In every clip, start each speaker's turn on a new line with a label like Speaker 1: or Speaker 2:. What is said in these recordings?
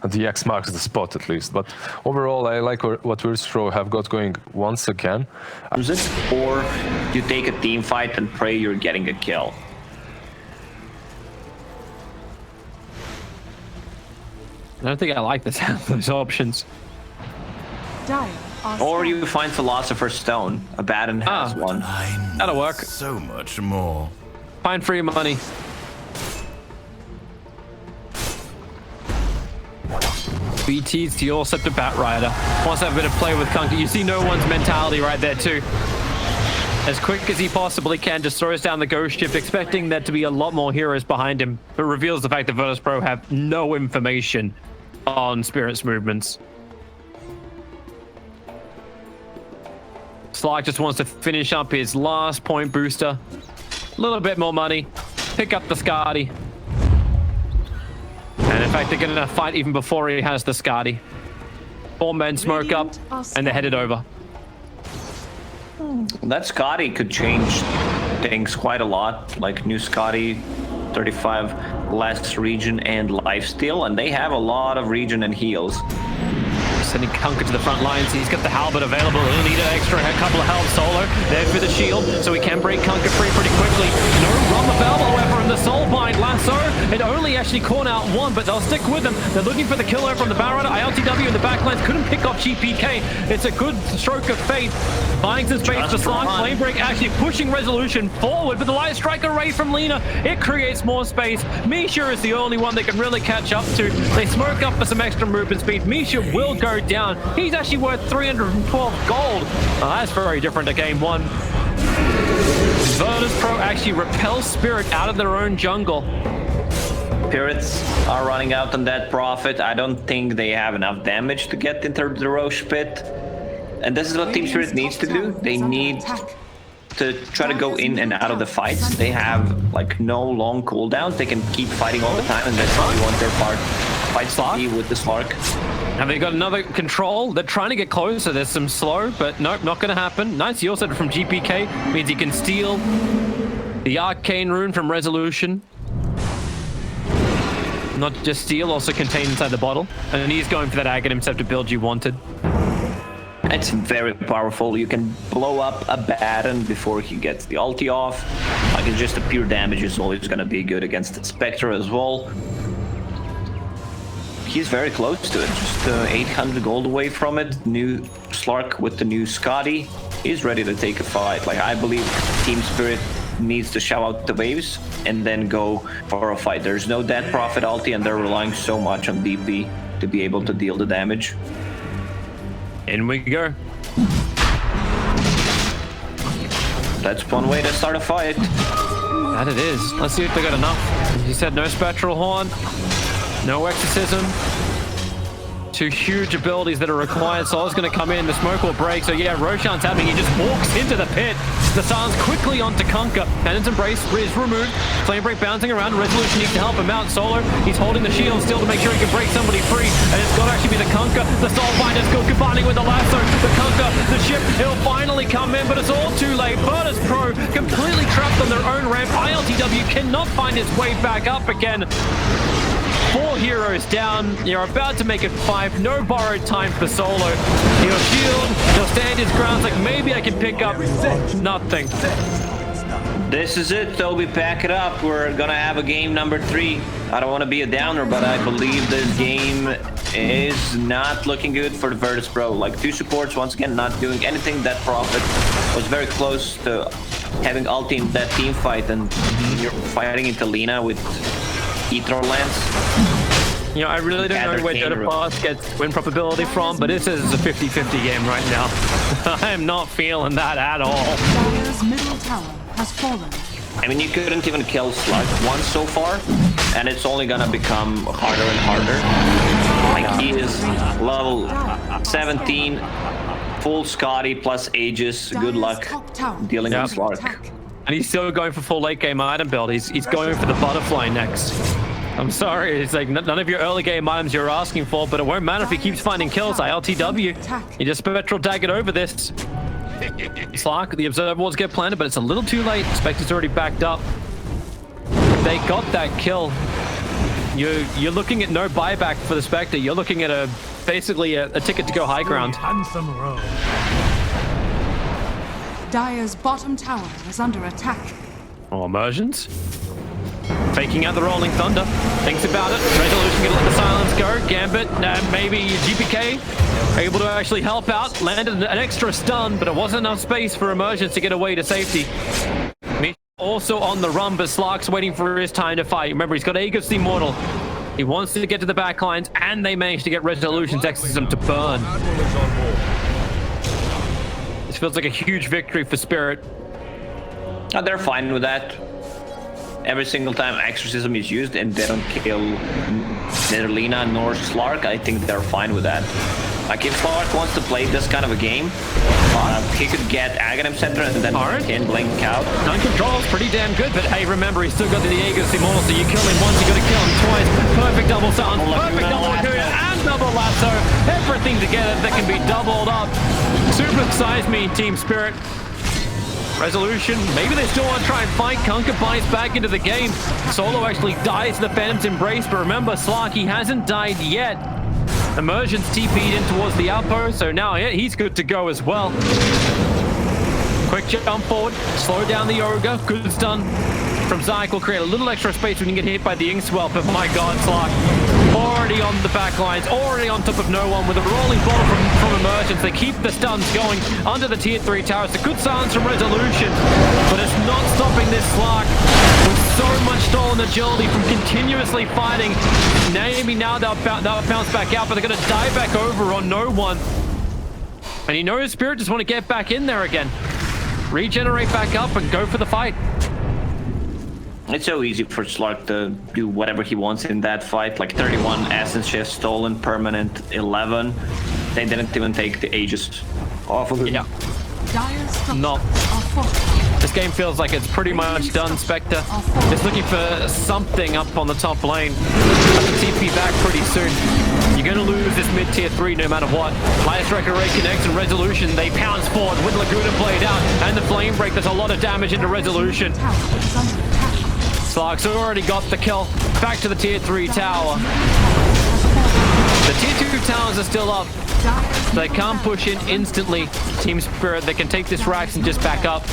Speaker 1: the X marks the spot at least. But overall, I like what Virtus.Pro have got going once again.
Speaker 2: Or you take a team fight and pray you're getting a kill.
Speaker 3: I don't think I like the sound of those options.
Speaker 2: Or you find Philosopher's Stone. Abaddon has one.
Speaker 3: That'll work.
Speaker 4: So much more.
Speaker 3: Find free money. BT's the all set to Bat Rider. Wants to have a bit of play with Kunka. You see no one's mentality right there too. As quick as he possibly can, just throws down the ghost ship, expecting there to be a lot more heroes behind him, but reveals the fact that Virtus.Pro have no information on Spirit's movements. Slark just wants to finish up his last point booster. A little bit more money. Pick up the Skadi. And in fact, they're going to fight even before he has the Skadi. 4 men smoke up, and they're headed over.
Speaker 2: That Skadi could change things quite a lot. Like new Skadi, 35 less regen and lifesteal, and they have a lot of regen and heals.
Speaker 3: Sending Kunka to the front lines. He's got the halberd available. He'll need an extra couple of health. Solo there for the shield, so he can break Kunka free pretty quickly. No run available, however, from the Soulbind lasso. It only actually caught out one, but they'll stick with him. They're looking for the killer from the Barrett. iLTW in the backlines couldn't pick off GPK. It's a good stroke of fate. Buying some space for Slark. Flamebreak actually pushing Resolution forward, but the Light Strike array from Lina, it creates more space. Misha is the only one they can really catch up to. They smoke up for some extra movement speed. Misha will go down. He's actually worth 312 gold. That's very different to game 1. Virtus.Pro actually repels Spirit out of their own jungle.
Speaker 2: Spirits are running out on that Prophet. I don't think they have enough damage to get into the Roche pit. And this is what Team Spirit needs to do. They need to try to go in and out of the fights. They have like no long cooldowns. They can keep fighting all the time, and that's how you want their fights to be with the Slark.
Speaker 3: Have they got another control? They're trying to get closer. There's some slow, but nope, not going to happen. Nice heal set from GPK. Means he can steal the Arcane Rune from Resolution. Not just steal, also contained inside the bottle. And then he's going for that Aghanim Scepter build you wanted.
Speaker 2: It's very powerful. You can blow up Abaddon before he gets the ulti off. Like, it's just the pure damage is always going to be good against Spectre as well. He's very close to it, just 800 gold away from it. New Slark with the new Skadi. He's ready to take a fight. Like, I believe Team Spirit needs to shout out the waves and then go for a fight. There's no Dead Prophet ulti, and they're relying so much on DP to be able to deal the damage.
Speaker 3: In we go.
Speaker 2: That's one way to start a fight.
Speaker 3: That it is. Let's see if they got enough. He said no Spectral Horn. No Exorcism. 2 huge abilities that are required. Soul's going to come in. The smoke will break. So yeah, Roshan's happening. He just walks into the pit. The San's quickly onto Kunka. Penance Embrace is removed. Flamebreak bouncing around. Resolution needs to help him out. Solo, he's holding the shield still to make sure he can break somebody free. And it's got to actually be the Kunka. The Soulbinder's still combining with the lasso. The Kunka, the ship, he'll finally come in, but it's all too late. Virtus.Pro completely trapped on their own ramp. iLTW cannot find its way back up again. 4 heroes down. You're about to make it 5. No borrowed time for Solo. He'll shield. He'll stand his ground. Like, maybe I can pick up nothing.
Speaker 2: This is it, Toby. Pack it up. We're gonna have a game number 3. I don't want to be a downer, but I believe this game is not looking good for the Virtus.Pro. Like, 2 supports, once again, not doing anything. That Prophet was very close to having ulti in that team fight, and you're fighting into Lina with Ether Lance.
Speaker 3: You know, I really don't know where DOTA2 gets win probability from, but this is a 50-50 game right now. I am not feeling that at all.
Speaker 5: Dire's middle tower has fallen.
Speaker 2: I mean, you couldn't even kill Slug once so far, and it's only gonna become harder and harder. Like, he is level 17, full Skadi plus Aegis. Good luck dealing with Slug.
Speaker 3: And he's still going for full late game item build. He's going for the butterfly next. I'm sorry, it's like none of your early game items you're asking for, but it won't matter if he keeps finding kills. iLTW, you just Spectral Dagger over this. Slark, the Observer Wards get planted, but it's a little too late. Spectre's already backed up. They got that kill. You're looking at no buyback for the Spectre. You're looking at basically a ticket to go high ground.
Speaker 4: Handsome row.
Speaker 5: Dire's bottom tower is under attack.
Speaker 3: Oh, Immersions. Faking out the Rolling Thunder. Thinks about it. Resolution gonna let the silence go. Gambit, maybe GPK. Able to actually help out. Landed an extra stun, but it wasn't enough space for Immersions to get away to safety. Misha also on the run, but Slark's waiting for his time to fight. Remember, he's got Aegis the Immortal. He wants to get to the back lines, and they managed to get Resolution's Exorcism to burn. This feels like a huge victory for Spirit.
Speaker 2: Oh, they're fine with that. Every single time Exorcism is used and they don't kill neither Lina nor Slark, I think they're fine with that. Like, if Slark wants to play this kind of a game, he could get Aghanim Center and then can blink out.
Speaker 3: Non-control's pretty damn good, but hey, remember, he's still got the Aegis Immortal, so you kill him once, you gotta kill him twice. Perfect double silence, perfect double Lacuna, and double lasso. Everything together that can be doubled up. Super excites me, Team Spirit. Resolution, maybe they still want to try and fight. Kunkka bites back into the game. Solo actually dies to the Phantom's Embrace, but remember, Slark, he hasn't died yet. Immersion's TP'd in towards the outpost, so now he's good to go as well. Quick jump forward, slow down the Ogre, good stun from Zyke will create a little extra space when you get hit by the Inkswell, but my god, Slark already on the back lines, already on top of no one with a rolling bottle from Immersions. They keep the stuns going under the tier 3 towers. It's a good silence from Resolution, but it's not stopping this Slark with so much stolen agility from continuously fighting. Maybe now they'll bounce back out, but they're going to dive back over on no one. And you know Spirit just want to get back in there again. Regenerate back up and go for the fight.
Speaker 2: It's so easy for Slark to do whatever he wants in that fight. Like 31 Essence Shifts stolen, permanent 11. They didn't even take the Aegis off of it.
Speaker 3: Yeah.
Speaker 5: Dire's
Speaker 3: No. This game feels like it's pretty much done. Spectre is looking for something up on the top lane. Have to TP back pretty soon. You're going to lose this mid-tier 3 no matter what. Light Striker reconnects and Resolution. They pounce forward with Laguna Blade out and the Flame Break. There's a lot of damage into Resolution. Slark's already got the kill. Back to the tier 3 tower. The tier 2 towers are still up. They can't push in instantly. Team Spirit, they can take this Rax and just back up.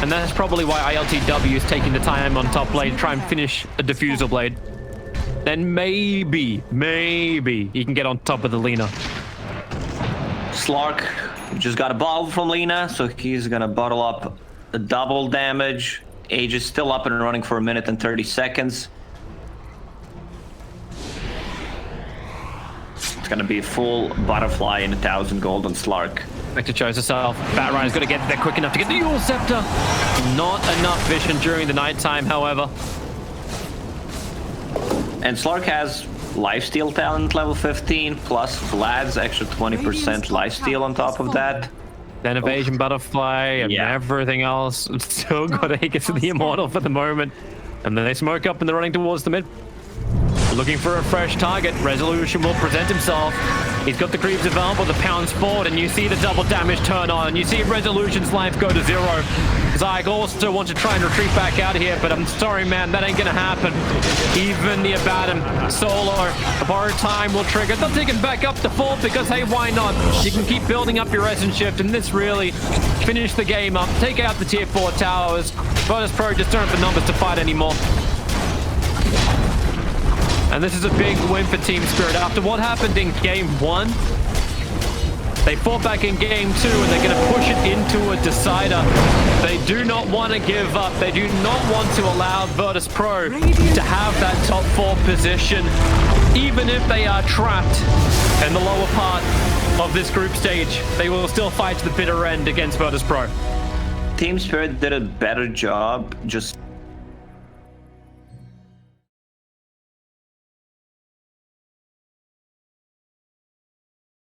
Speaker 3: And that's probably why iLTW is taking the time on top lane to try and finish a Diffusal Blade. Then maybe he can get on top of the Lina.
Speaker 2: Slark just got a bottle from Lina, so he's gonna bottle up the double damage. Age is still up and running for 1 minute and 30 seconds. It's gonna be a full butterfly and 1,000 gold on Slark.
Speaker 3: Spectre chose herself. Batryan's got to get there quick enough to get the Yule Scepter. Not enough vision during the nighttime, however.
Speaker 2: And Slark has lifesteal talent level 15 plus Vlad's extra 20% lifesteal on top of that.
Speaker 3: Then Evasion Butterfly and everything else. Still got Aegis of the Immortal for the moment. And then they smoke up and they're running towards the mid. Looking for a fresh target. Resolution will present himself. He's got the creeps available to pounce forward, and you see the double damage turn on. You see Resolution's life go to 0. Zyke also wants to try and retreat back out of here, but I'm sorry, man, that ain't gonna happen. Even the Abaddon solo, a borrowed time will trigger. They'll take him back up to full because, hey, why not? You can keep building up your Essence Shift, and this really finish the game up. Take out the tier 4 towers. Virtus.Pro just don't have the numbers to fight anymore. And this is a big win for Team Spirit. After what happened in Game 1, they fought back in Game 2, and they're going to push it into a decider. They do not want to give up. They do not want to allow Virtus.Pro to have that top 4 position, even if they are trapped in the lower part of this group stage. They will still fight to the bitter end against Virtus.Pro.
Speaker 2: Team Spirit did a better job just